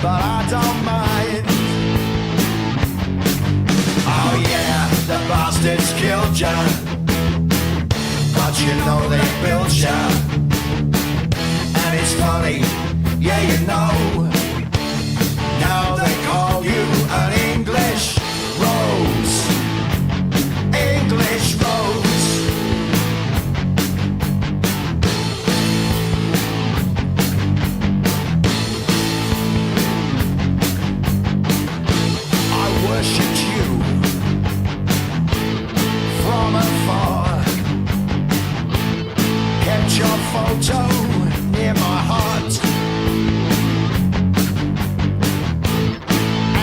but I don't mind. Oh yeah, the bastards killed ya, but you know they built ya. And it's funny, yeah you know, now they call you an English rose. English rose. I worshipped you from afar, kept your photo near my heart,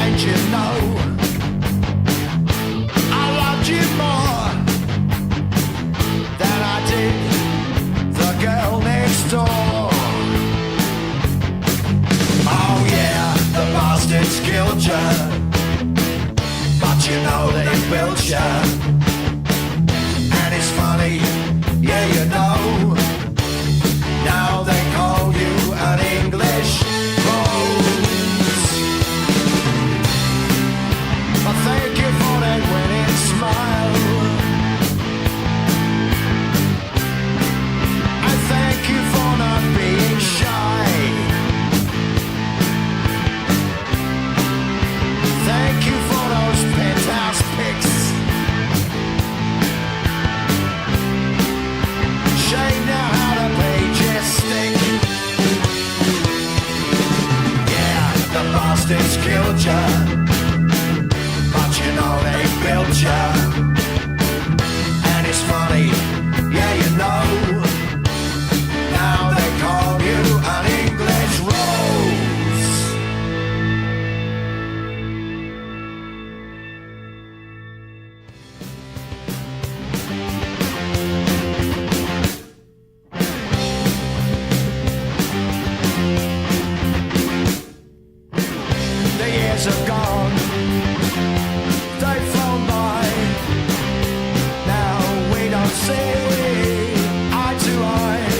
and you know I loved you more than I did the girl next door. Oh yeah, the bastards killed ya, but you know they built ya. And it's funny, yeah you know, now they call you an English rose. But thank you for that winning smile, and thank you for not being shy. Thank you for those penthouse pics. Shame now how the pages stick. Yeah, the bastards killed ya, but you know they built ya. And it's funny, yeah you know, now they call you an English rose. The years have gone, they've flown by. Now we don't see eye to eye.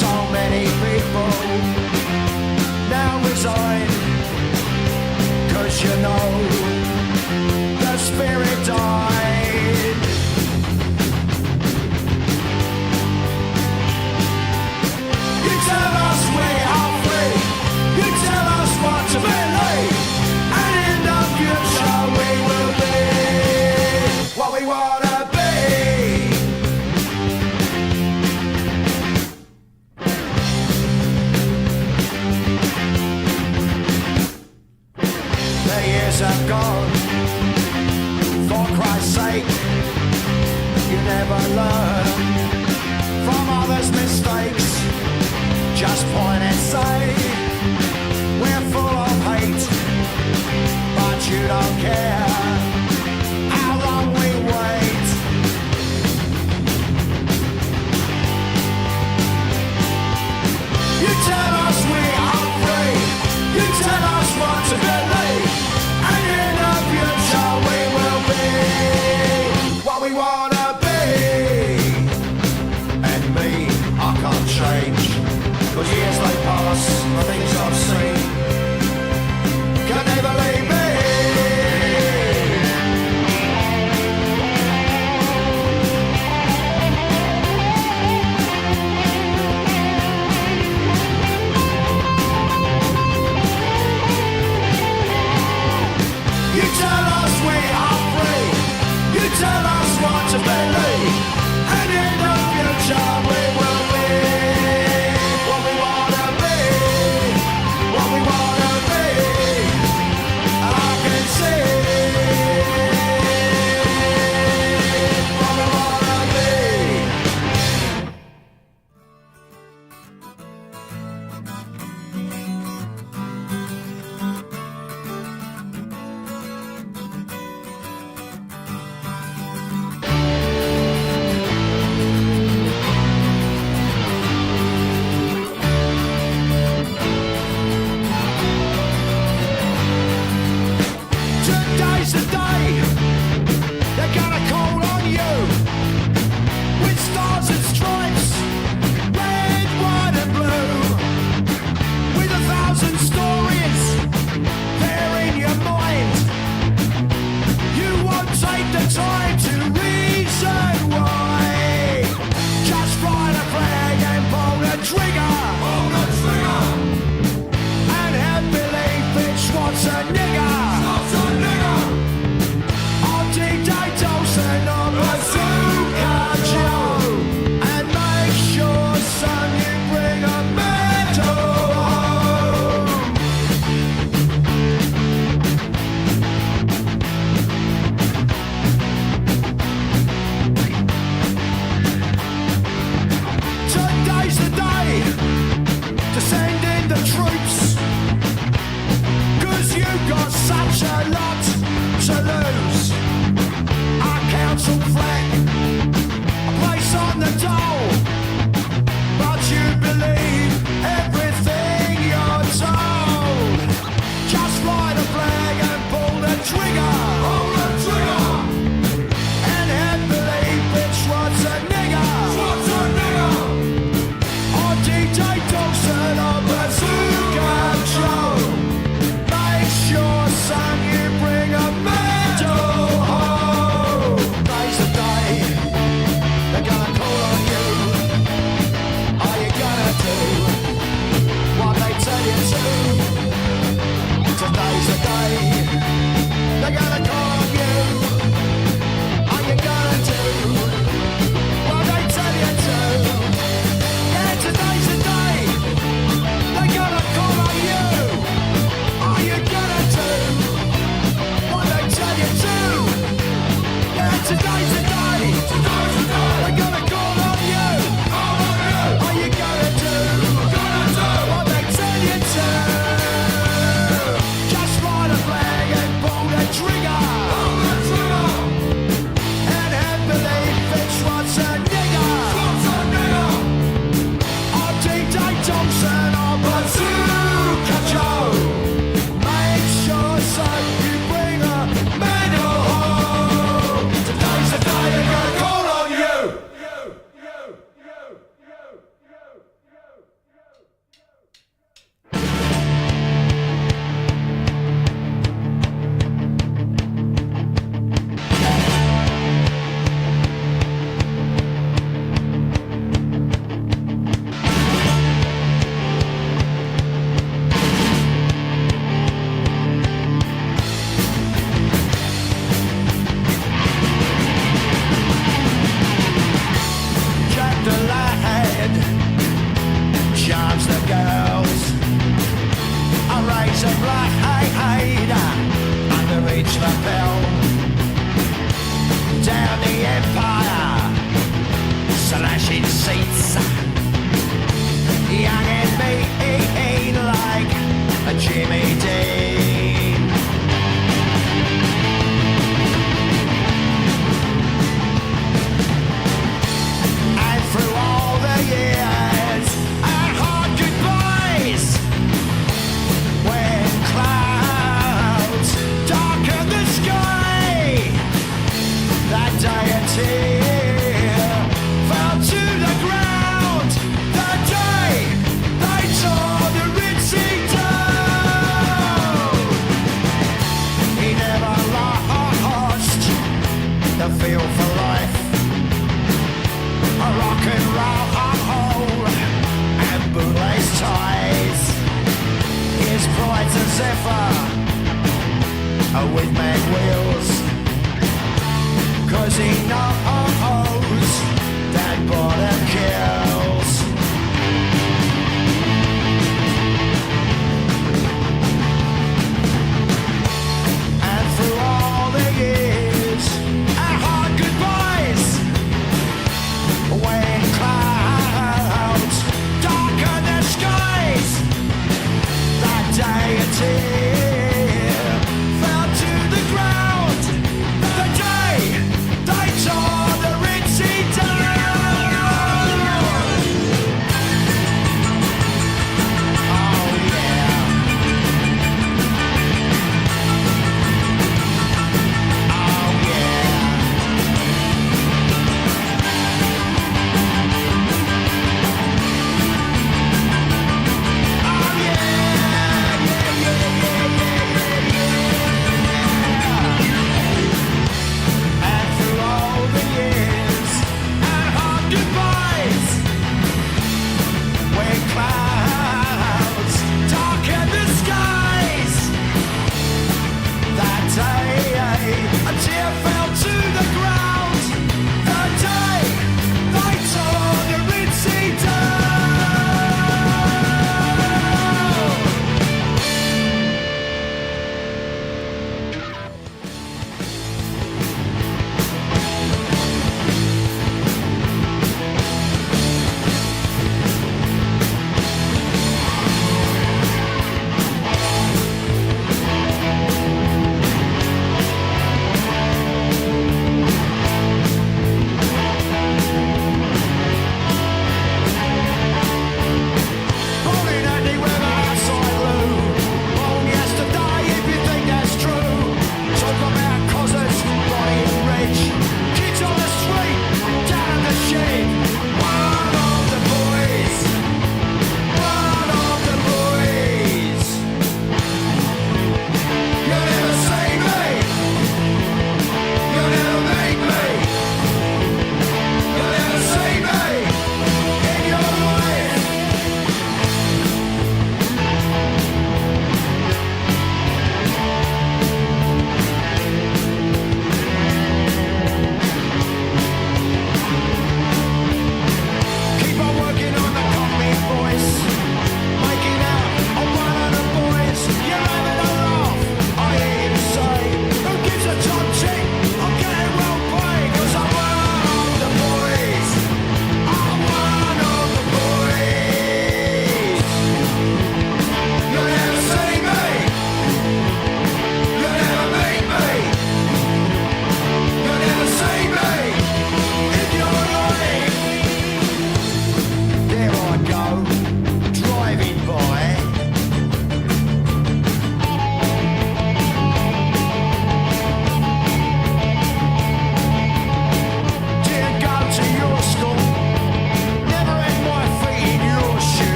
So many people now resign, 'cause you know the spirit died. You tell us we are free, you tell us what to believe, and in the future we will be what we wanna be. The years have gone, for Christ's sake, you never learn from others' mistakes. Just point and say we're full of hate, but you don't care how long we wait. You tell us we are free, you tell us what to believe, and in the future we will be what we wanna be. Today's the day to send in the troops, 'cause you've got such a lot to lose. Our council flag, a place on the dole, but you believe everything you're told. Just fly the flag and pull the trigger. Pull the trigger. And head believe it's what's a nigger. What's a nigger? Or DJ Dawson or Bazooka Joe. Make sure, son, you bring a medal home. Today's the day they're gonna call on you. Are you gonna do what they tell you to? Today's the day they're gonna call on you. Are you gonna do what they tell you to? Yeah, today's the day they're gonna call on you. Are you gonna do what they tell you to? Yeah, today's the day they're gonna call on you. Are you gonna do what they tell you to? Just fly the flag and pull the trigger. And have belief it's what's a nigger. Or DJ Thompson or Bazooka Joe. Make sure, son, you bring a medal home. Today's the day they're gonna call on you. Jack the lad charms the girls. I raise a blade under each lapel. Down the empire, slashing seats. Young and mean like a Jimmy Dean. And through all the years, our hard goodbyes, when clouds darken the sky, that day a tear fell to the ground. The day they tore the Ritzy down. He never lost the feel for life. A rock and roll and bootlace ties. His pride's a zephyr with mag wheels, 'cause he knows that border kills. And through all the years, our hard goodbyes, when clouds darken the skies, that day a tear fell to the ground. The day they tore the Ritzy down.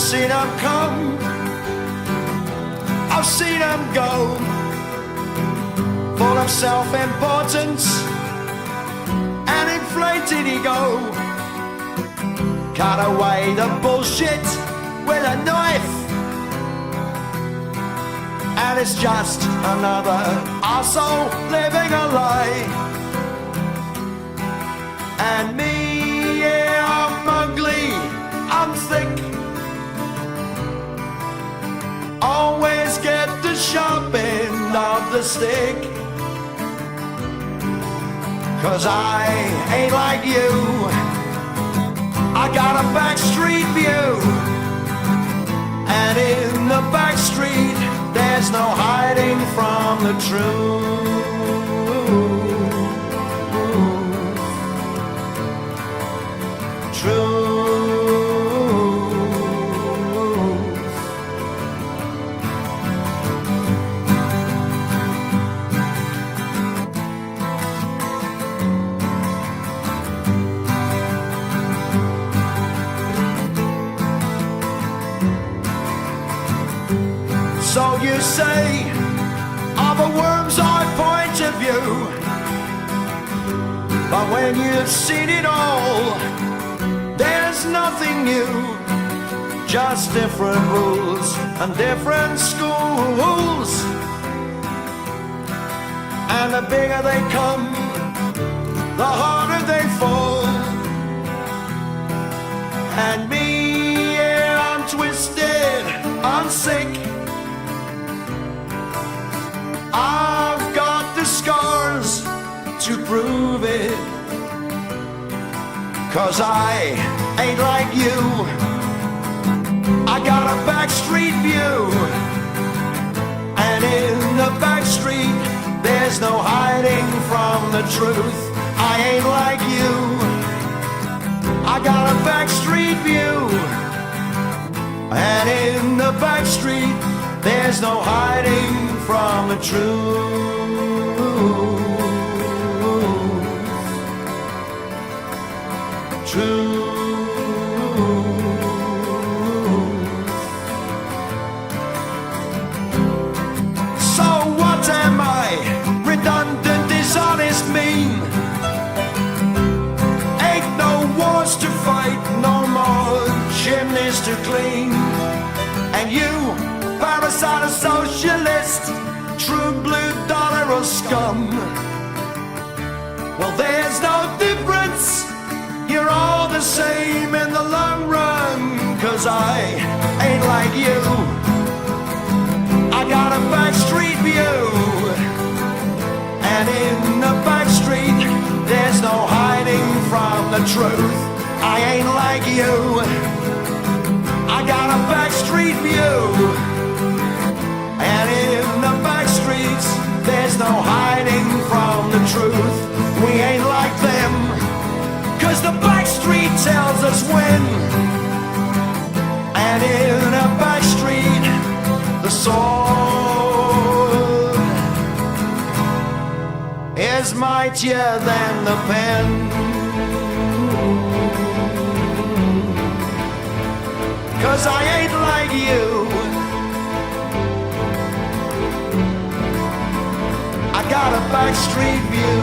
seen them come, I've seen them go, full of self-importance and inflated ego. Cut away the bullshit with a knife, and it's just another arsehole living a lie. And me, yeah, I'm ugly, I'm thick, always get the sharp end of the stick. 'Cause I ain't like you, I got a backstreet view, and in the backstreet there's no hiding from the truth. Truth. So you say, are the worm's eye point of view, but when you've seen it all, there's nothing new, just different rules and different schools. And the bigger they come, the harder they fall. And me, yeah, I'm twisted, I'm sick, I've got the scars to prove it. 'Cause I ain't like you, I got a backstreet view, and in the backstreet there's no hiding from the truth. I ain't like you, I got a backstreet view, and in the backstreet there's no hiding from the truth. So what am I? Redundant, dishonest, mean. Ain't no wars to fight, no more chimneys to clean. And you, parasite, a socialist, true blue dollar or scum. Well, there's no difference, you're all the same in the long run. 'Cause I ain't like you, I got a backstreet view, and in the backstreet there's no hiding from the truth. I ain't like you, I got a backstreet view, and in the backstreets there's no hiding from the truth. We ain't like them, 'cause the backstreet tells us when. And in a backstreet, the sword is mightier than the pen. 'Cause I ain't like you, I got a backstreet view.